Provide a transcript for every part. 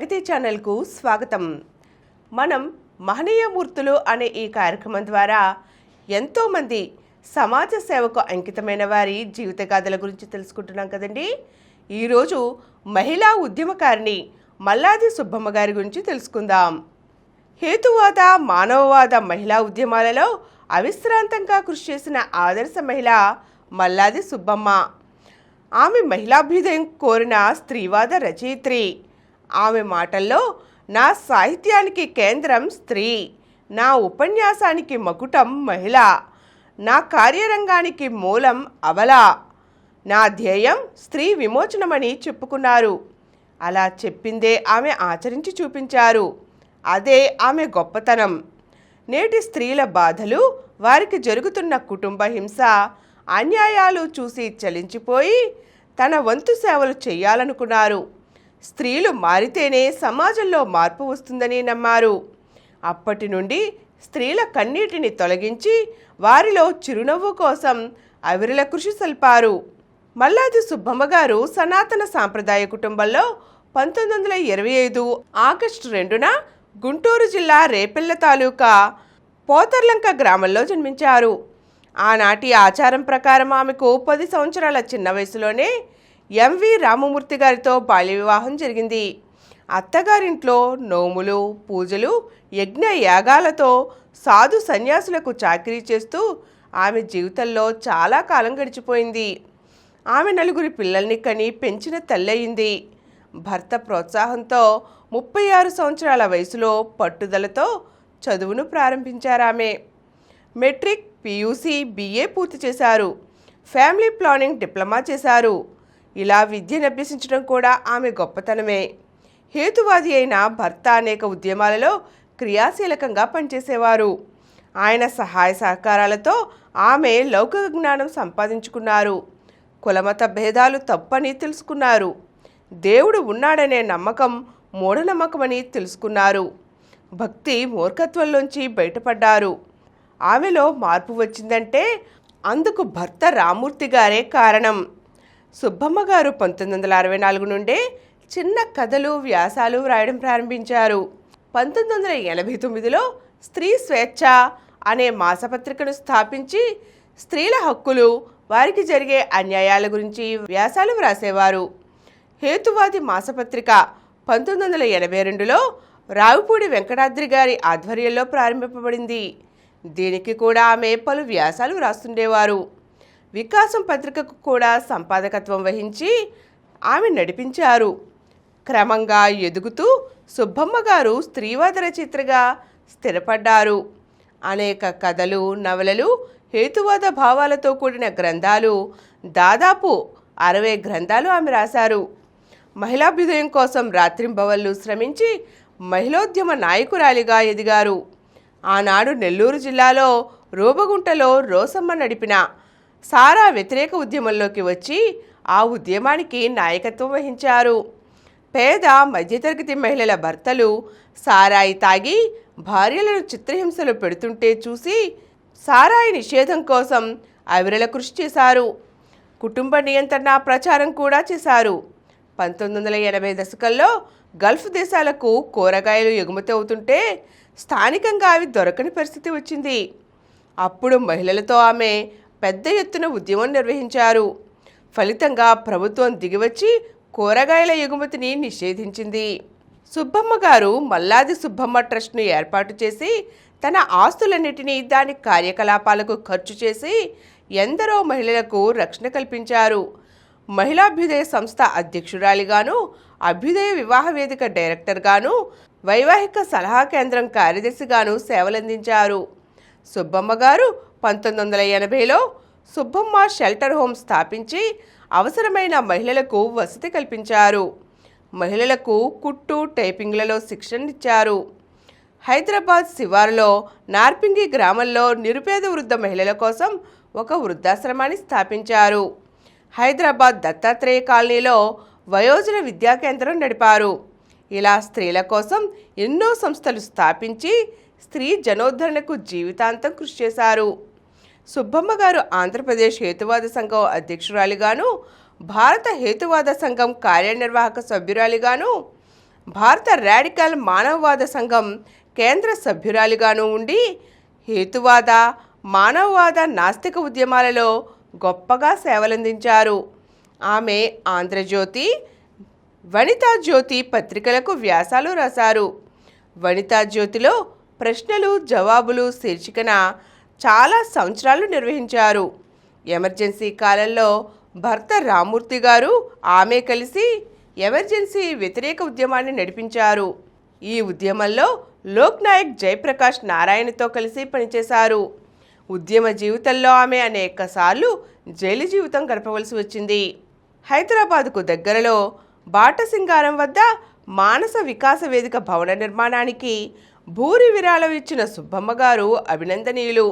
ప్రగతి ఛానల్కు స్వాగతం. మనం మహనీయమూర్తులు అనే ఈ కార్యక్రమం ద్వారా ఎంతోమంది సమాజ సేవకు అంకితమైన వారి జీవిత గాథల గురించి తెలుసుకుంటున్నాం కదండి. ఈరోజు మహిళా ఉద్యమకారిణి మల్లాది సుబ్బమ్మ గారి గురించి తెలుసుకుందాం. హేతువాద, మానవవాద మహిళా ఉద్యమాలలో అవిశ్రాంతంగా కృషి చేసిన ఆదర్శ మహిళ మల్లాది సుబ్బమ్మ. ఆమె మహిళాభ్యుదయం కోరిన స్త్రీవాద రచయిత్రి. ఆమె మాటల్లో, నా సాహిత్యానికి కేంద్రం స్త్రీ, నా ఉపన్యాసానికి మకుటం మహిళ, నా కార్యరంగానికి మూలం అబల, నా ధ్యేయం స్త్రీ విమోచనమని చెప్పుకున్నారు. అలా చెప్పిందే ఆమె ఆచరించి చూపించారు. అదే ఆమె గొప్పతనం. నేటి స్త్రీల బాధలు, వారికి జరుగుతున్న కుటుంబ హింస, అన్యాయాలు చూసి చలించిపోయి తన వంతు సేవలు చేయాలనుకున్నారు. స్త్రీలు మారితేనే సమాజంలో మార్పు వస్తుందని నమ్మారు. అప్పటి నుండి స్త్రీల కన్నీటిని తొలగించి వారిలో చిరునవ్వు కోసం అవిరల కృషి సల్పారు. మల్లాది సుబ్బమ్మ గారు సనాతన సాంప్రదాయ కుటుంబంలో 1925 ఆగస్టు 2న గుంటూరు జిల్లా రేపెల్ల తాలూకా పోతర్లంక గ్రామంలో జన్మించారు. ఆనాటి ఆచారం ప్రకారం ఆమెకు 10 సంవత్సరాల చిన్న వయసులోనే ఎంవి రామమూర్తి గారితో బాల్య వివాహం జరిగింది. అత్తగారింట్లో నోములు, పూజలు, యజ్ఞ యాగాలతో సాధు సన్యాసులకు చాకరీ చేస్తూ ఆమె జీవితంలో చాలా కాలం గడిచిపోయింది. ఆమె 4 పిల్లల్ని కని పెంచిన తల్లయింది. భర్త ప్రోత్సాహంతో 36 సంవత్సరాల వయసులో పట్టుదలతో చదువును ప్రారంభించారామె. మెట్రిక్, పియూసీ, బిఏ పూర్తి చేశారు. ఫ్యామిలీ ప్లానింగ్ డిప్లొమా చేశారు. ఇలా విద్యను అభ్యసించడం కూడా ఆమె గొప్పతనమే. హేతువాది అయిన భర్త అనేక ఉద్యమాలలో క్రియాశీలకంగా పనిచేసేవారు. ఆయన సహాయ సహకారాలతో ఆమె లౌకిక జ్ఞానం సంపాదించుకున్నారు. కులమత భేదాలు తప్పని తెలుసుకున్నారు. దేవుడు ఉన్నాడనే నమ్మకం మూఢనమ్మకమని తెలుసుకున్నారు. భక్తి మూర్ఖత్వంలోంచి బయటపడ్డారు. ఆమెలో మార్పు వచ్చిందంటే అందుకు భర్త రామూర్తి గారే కారణం. సుబ్బమ్మ గారు 1964 నుండే చిన్న కథలు, వ్యాసాలు వ్రాయడం ప్రారంభించారు. 1989లో స్త్రీ స్వేచ్ఛ అనే మాసపత్రికను స్థాపించి స్త్రీల హక్కులు, వారికి జరిగే అన్యాయాల గురించి వ్యాసాలు వ్రాసేవారు. హేతువాది మాసపత్రిక 1982లో రావుపూడి వెంకటాద్రి గారి ఆధ్వర్యంలో ప్రారంభింపబడింది. దీనికి కూడా ఆమె పలు వ్యాసాలు వ్రాస్తుండేవారు. వికాసం పత్రికకు కూడా సంపాదకత్వం వహించి ఆమె నడిపించారు. క్రమంగా ఎదుగుతూ సుబ్బమ్మ గారు స్త్రీవాద రచయిత్రిగా స్థిరపడ్డారు. అనేక కథలు, నవలలు, హేతువాద భావాలతో కూడిన గ్రంథాలు, దాదాపు 60 గ్రంథాలు ఆమె రాశారు. మహిళాభ్యుదయం కోసం రాత్రింబవళ్లు శ్రమించి మహిళోద్యమ నాయకురాలిగా ఎదిగారు. ఆనాడు నెల్లూరు జిల్లాలో రూబగుంటలో రోసమ్మ నడిపిన సారా వ్యతిరేక ఉద్యమంలోకి వచ్చి ఆ ఉద్యమానికి నాయకత్వం వహించారు. పేద మధ్యతరగతి మహిళల భర్తలు సారాయి తాగి భార్యలను చిత్రహింసలు పెడుతుంటే చూసి సారాయి నిషేధం కోసం అవిరల కృషి చేశారు. కుటుంబ నియంత్రణ ప్రచారం కూడా చేశారు. 1980 దశకంలో గల్ఫ్ దేశాలకు కూరగాయలు ఎగుమతి అవుతుంటే స్థానికంగా అవి దొరకని పరిస్థితి వచ్చింది. అప్పుడు మహిళలతో ఆమె పెద్ద ఎత్తున ఉద్యమం నిర్వహించారు. ఫలితంగా ప్రభుత్వం దిగివచ్చి కూరగాయల ఎగుమతిని నిషేధించింది. సుబ్బమ్మ గారు మల్లాది సుబ్బమ్మ ట్రస్ట్ను ఏర్పాటు చేసి తన ఆస్తులన్నిటినీ దాని కార్యకలాపాలకు ఖర్చు చేసి ఎందరో మహిళలకు రక్షణ కల్పించారు. మహిళాభ్యుదయ సంస్థ అధ్యక్షురాలిగాను, అభ్యుదయ వివాహ వేదిక డైరెక్టర్గాను, వైవాహిక సలహా కేంద్రం కార్యదర్శిగాను సేవలందించారు. సుబ్బమ్మ గారు 1980లో సుబ్బమ్మ షెల్టర్ హోమ్ స్థాపించి అవసరమైన మహిళలకు వసతి కల్పించారు. మహిళలకు కుట్టు, టైపింగ్లలో శిక్షణనిచ్చారు. హైదరాబాద్ శివారులో నార్పింగి గ్రామంలో నిరుపేద వృద్ధ మహిళల కోసం ఒక వృద్ధాశ్రమాన్ని స్థాపించారు. హైదరాబాద్ దత్తాత్రేయ కాలనీలో వయోజన విద్యా కేంద్రం నడిపారు. ఇలా స్త్రీల కోసం ఎన్నో సంస్థలు స్థాపించి స్త్రీ జనోద్ధరణకు జీవితాంతం కృషి చేశారు. సుబ్బమ్మ గారు ఆంధ్రప్రదేశ్ హేతువాద సంఘం అధ్యక్షురాలిగాను, భారత హేతువాద సంఘం కార్యనిర్వాహక సభ్యురాలిగాను, భారత రాడికల్ మానవవాద సంఘం కేంద్ర సభ్యురాలిగాను ఉండి హేతువాద, మానవవాద, నాస్తిక ఉద్యమాలలో గొప్పగా సేవలందించారు. ఆమె ఆంధ్రజ్యోతి, వనితా జ్యోతి పత్రికలకు వ్యాసాలు రాశారు. వనితా జ్యోతిలో ప్రశ్నలు జవాబులు శీర్షికన చాలా సంవత్సరాలు నిర్వహించారు. ఎమర్జెన్సీ కాలంలో భర్త రామ్మూర్తి గారు ఆమె కలిసి ఎమర్జెన్సీ వ్యతిరేక ఉద్యమాన్ని నడిపించారు. ఈ ఉద్యమంలో లోక్నాయక్ జయప్రకాష్ నారాయణతో కలిసి పనిచేశారు. ఉద్యమ జీవితంలో ఆమె అనేకసార్లు జైలు జీవితం గడపవలసి వచ్చింది. హైదరాబాదుకు దగ్గరలో బాటసింగారం వద్ద మానస వికాస వేదిక భవన నిర్మాణానికి భూరి విరాళం ఇచ్చిన సుబ్బమ్మ గారు అభినందనీయులు.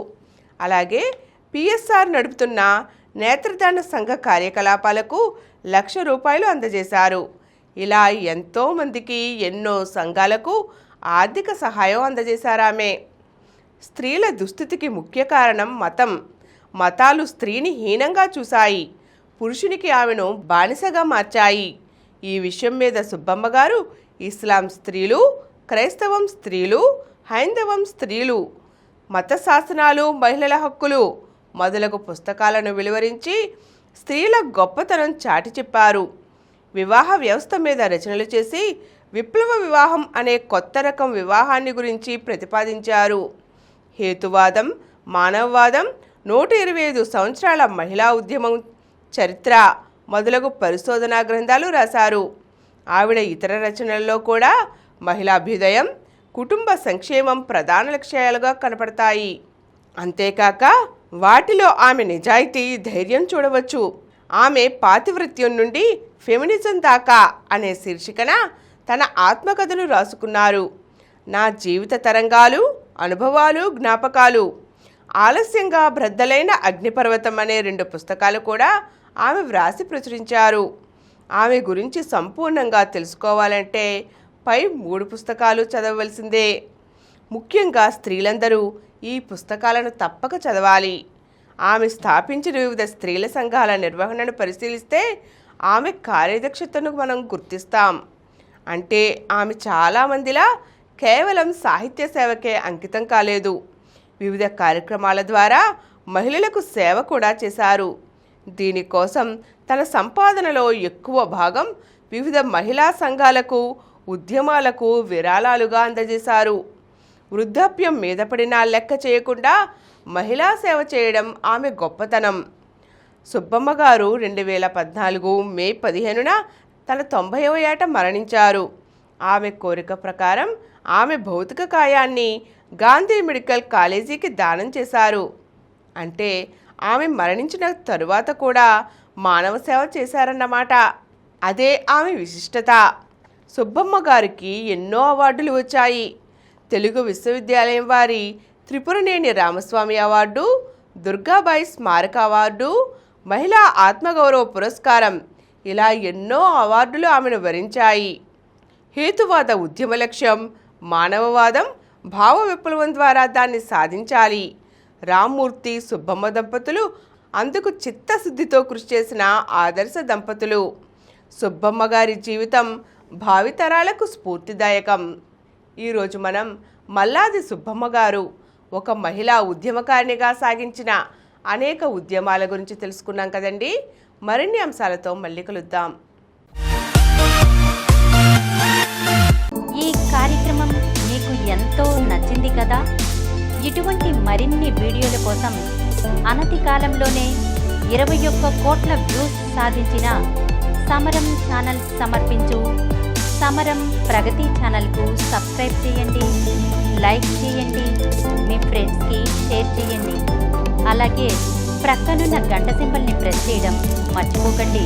అలాగే పిఎస్ఆర్ నడుపుతున్న నేత్రదాన సంఘ కార్యకలాపాలకు ₹1,00,000 అందజేశారు. ఇలా ఎంతోమందికి, ఎన్నో సంఘాలకు ఆర్థిక సహాయం అందజేశారామె. స్త్రీల దుస్థితికి ముఖ్య కారణం మతం. మతాలు స్త్రీని హీనంగా చూశాయి, పురుషునికి ఆమెను బానిసగా మార్చాయి. ఈ విషయం మీద సుబ్బమ్మ గారు ఇస్లాం స్త్రీలు, క్రైస్తవం స్త్రీలు, హైందవం స్త్రీలు, మత శాసనాలు, మహిళల హక్కులు మొదలగు పుస్తకాలను వెలువరించి స్త్రీల గొప్పతనం చాటి చెప్పారు. వివాహ వ్యవస్థ మీద రచనలు చేసి విప్లవ వివాహం అనే కొత్త రకం వివాహాన్ని గురించి ప్రతిపాదించారు. హేతువాదం, మానవవాదం, 125 సంవత్సరాల మహిళా ఉద్యమం చరిత్ర మొదలగు పరిశోధనా గ్రంథాలు రాశారు. ఆవిడ ఇతర రచనల్లో కూడా మహిళాభ్యుదయం, కుటుంబ సంక్షేమం ప్రధాన లక్ష్యాలుగా కనపడతాయి. అంతేకాక వాటిలో ఆమె నిజాయితీ, ధైర్యం చూడవచ్చు. ఆమె పాతివ్రత్యం నుండి ఫెమినిజం దాకా అనే శీర్షికన తన ఆత్మకథను రాసుకున్నారు. నా జీవిత తరంగాలు, అనుభవాలు, జ్ఞాపకాలు, ఆలస్యంగా బ్రద్దలైన అగ్నిపర్వతం అనే 2 పుస్తకాలు కూడా ఆమె వ్రాసి ప్రచురించారు. ఆమె గురించి సంపూర్ణంగా తెలుసుకోవాలంటే పై 3 పుస్తకాలు చదవవలసిందే. ముఖ్యంగా స్త్రీలందరూ ఈ పుస్తకాలను తప్పక చదవాలి. ఆమె స్థాపించిన వివిధ స్త్రీల సంఘాల నిర్వహణను పరిశీలిస్తే ఆమె కార్యదక్షతను మనం గుర్తిస్తాం. అంటే ఆమె చాలామందిలా కేవలం సాహిత్య సేవకే అంకితం కాలేదు. వివిధ కార్యక్రమాల ద్వారా మహిళలకు సేవ కూడా చేశారు. దీనికోసం తన సంపాదనలో ఎక్కువ భాగం వివిధ మహిళా సంఘాలకు, ఉద్యమాలకు విరాళాలుగా అందజేశారు. వృద్ధాప్యం మీద పడినా లెక్క చేయకుండా మహిళా సేవ చేయడం ఆమె గొప్పతనం. సుబ్బమ్మ గారు 2014 మే 15న తన 90వ ఏట మరణించారు. ఆమె కోరిక ప్రకారం ఆమె భౌతిక కాయాన్ని గాంధీ మెడికల్ కాలేజీకి దానం చేశారు. అంటే ఆమె మరణించిన తరువాత కూడా మానవ సేవ చేశారన్నమాట. అదే ఆమె విశిష్టత. సుబ్బమ్మ గారికి ఎన్నో అవార్డులు వచ్చాయి. తెలుగు విశ్వవిద్యాలయం వారి త్రిపురనేని రామస్వామి అవార్డు, దుర్గాబాయి స్మారక అవార్డు, మహిళా ఆత్మగౌరవ పురస్కారం, ఇలా ఎన్నో అవార్డులు ఆమెను వరించాయి. హేతువాద ఉద్యమ లక్ష్యం మానవవాదం, భావ విప్లవం ద్వారా దాన్ని సాధించాలి. రామ్మూర్తి, సుబ్బమ్మ దంపతులు అందుకు చిత్తశుద్ధితో కృషి చేసిన ఆదర్శ దంపతులు. సుబ్బమ్మ గారి జీవితం భావితరాలకు స్ఫూర్తిదాయకం. ఈరోజు మనం మల్లాది సుబ్బమ్మ గారు ఒక మహిళా ఉద్యమకారిణిగా సాగించిన అనేక ఉద్యమాల గురించి తెలుసుకున్నాం కదండి. మరిన్ని అంశాలతో మళ్ళీ కలుద్దాం. ఈ కార్యక్రమం మీకు ఎంతో నచ్చింది కదా. ఇటువంటి మరిన్ని వీడియోల కోసం అనతి కాలంలోనే 21 కోట్ల వ్యూస్ సాధించిన సమరం ఛానల్ సమర్పించు సమరం ప్రగతి ఛానల్కు సబ్స్క్రైబ్ చేయండి, లైక్ చేయండి, మీ ఫ్రెండ్స్కి షేర్ చేయండి. అలాగే ప్రక్కనున్న గంట సింబల్ని ప్రెస్ చేయడం మర్చిపోకండి.